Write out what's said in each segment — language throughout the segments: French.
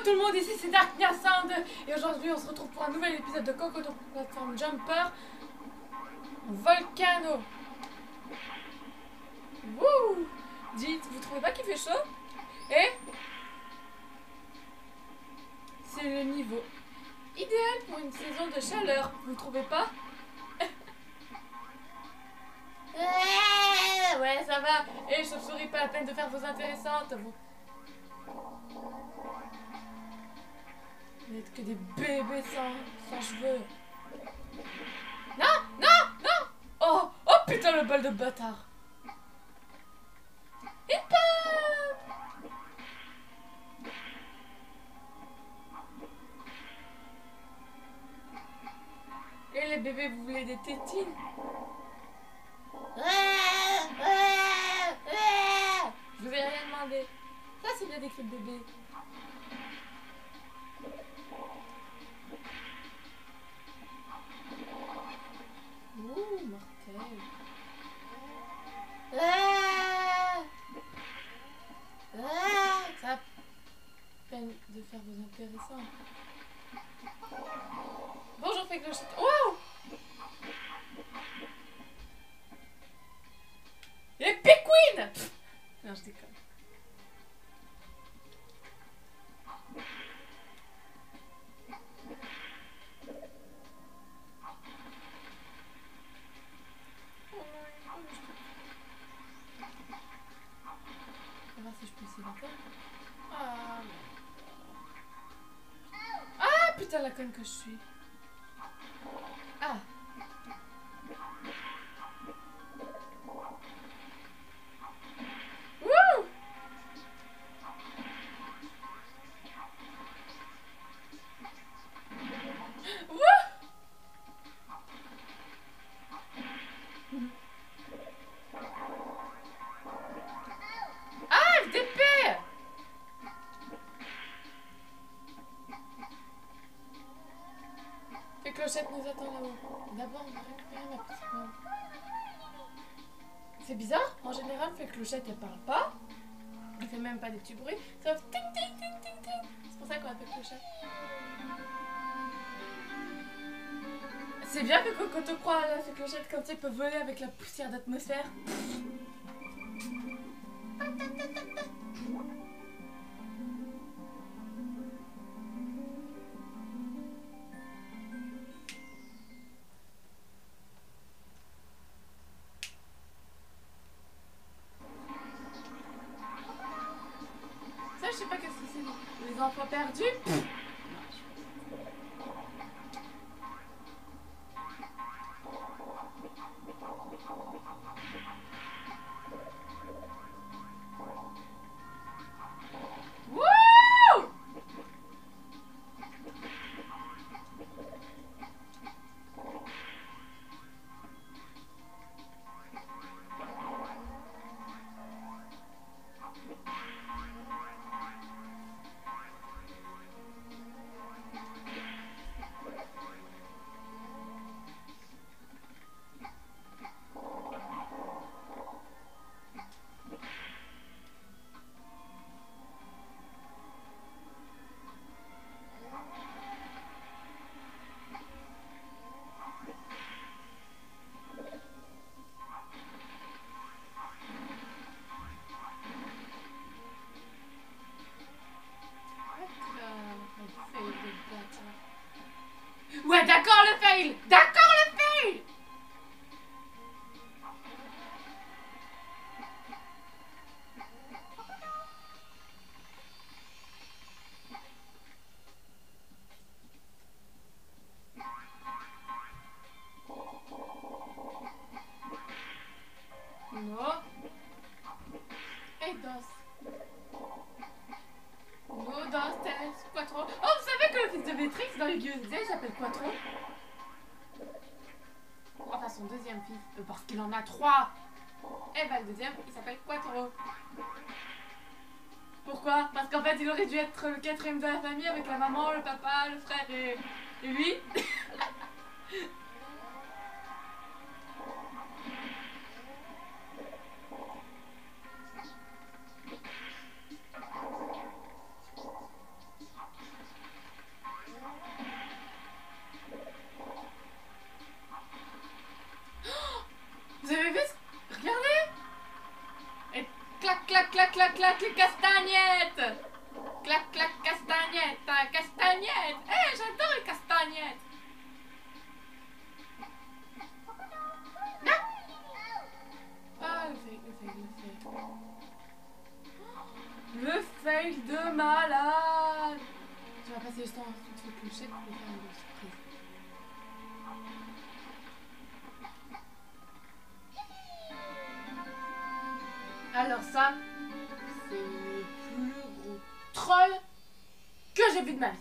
tout le monde, ici c'est Darknia Sound et aujourd'hui on se retrouve pour un nouvel épisode de Cocoto Plateforme Jumper Volcano. Wouh! Dites, vous trouvez pas qu'il fait chaud? Et c'est le niveau idéal pour une saison de chaleur, vous trouvez pas? Ouais, ça va. Et chauve-souris, pas la peine de faire vos intéressantes, vous. Vous n'êtes que des bébés sans cheveux. Non, non, non. Oh, oh putain, le bal de bâtard. Il part. Et les bébés, vous voulez des tétines? Je vous ai rien demandé. Ça, c'est bien des cris de bébé. Ouh, mortel. Ça a peine de faire vos intéressants. Bonjour, fait clochette. Wow! Les péquines! Non, je déconne. On va voir si je peux essayer d'entendre. Ah, ah, putain, la conne que je suis. Ah. Wouh! Wouh! Ah, FDP! Fait clochette nous attend là-haut. D'abord, on va récupérer ma petite main. C'est bizarre, en général, fait clochette, elle parle pas. Elle fait même pas des petits bruits. Ça fait ting ting ting ting ting. C'est pour ça qu'on appelle clochette. C'est bien que Cocoto croit à la fée clochette quand il peut voler avec la poussière d'atmosphère. Ça, je sais pas qu'est-ce que c'est. Les enfants perdus. Ouais, d'accord le fail! D'accord le fail! No. Et dos. No, dos, tres, quattro. Oh, vous savez que le fils de Béatrix dans les USD il s'appelle Quattro? Enfin, son deuxième fils. Parce qu'il en a 3. Et bah, le deuxième, il s'appelle Quattro. Pourquoi? Parce qu'en fait, il aurait dû être le quatrième de la famille avec la maman, le papa, le frère et lui. malade. Tu vas passer le temps à toute clochette pour faire une surprise. Alors ça, c'est le plus gros troll que j'ai vu de ma vie.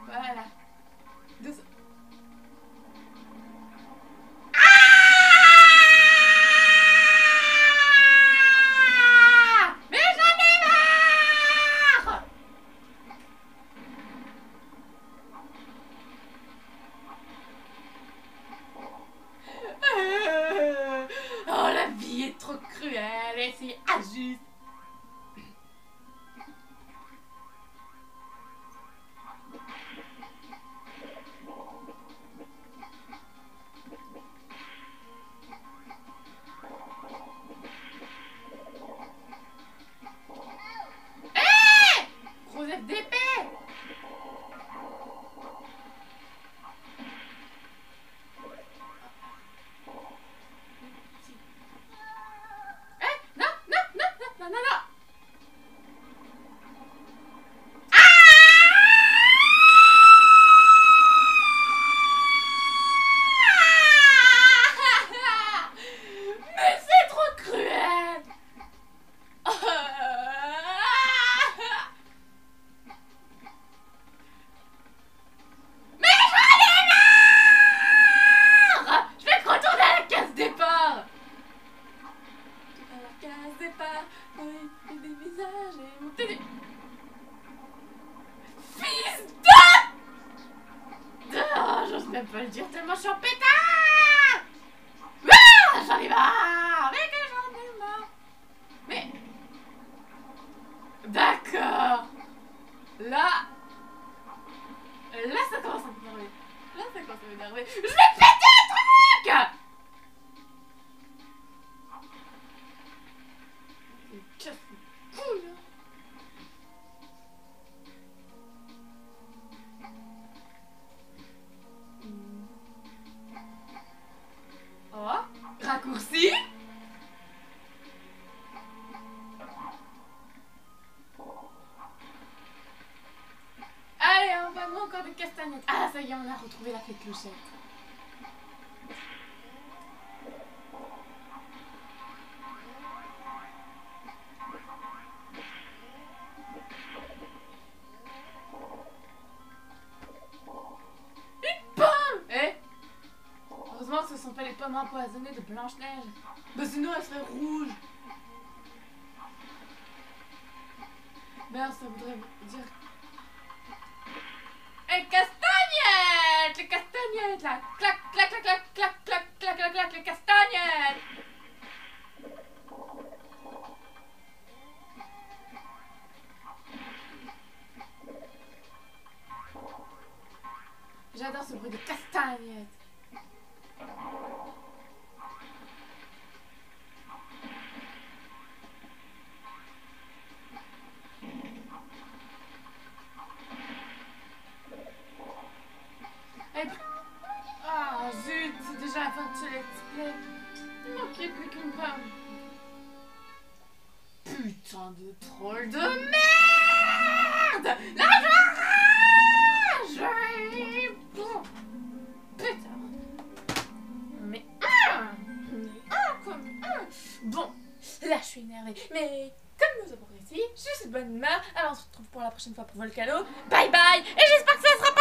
Voilà. Doucement. Mais j'en ai marre! Oh, la vie est trop cruelle et c'est injuste. FDP! Non, non, non, non, non, non, non! Mais c'est trop cruel! Des visages et monter des... Fils de... Oh, j'ose même pas le dire tellement je suis en pétard. Ah, j'en ai marre. Mais que j'en ai marre. Mais... D'accord. Là, ça commence à m'énerver. Là, ça commence à m'énerver. Je vais péter un truc. Cool. Oh, raccourci. Allez, on va mettre encore des castagnettes. Ah, ça y est, on a retrouvé la fée clochette. Heureusement que ce sont pas les pommes empoisonnées de Blanche-Neige. Bah sinon elles seraient rouges. Ben ça voudrait dire... Les castagnettes! Les castagnettes là! Clac, clac, clac, clac, clac, clac, clac, clac, clac, les castagnettes! J'adore ce bruit de castagnettes. Ah zut, c'est déjà la fin de ce let's play. Il manquait plus qu'une pomme. Putain de troll de merde! La rage! Putain. Mais comme bon, là je suis énervée. Mais comme nous avons réussi, je suis de bonne humeur. Alors on se retrouve pour la prochaine fois pour Volcano. Bye bye! Et j'espère que ça sera pas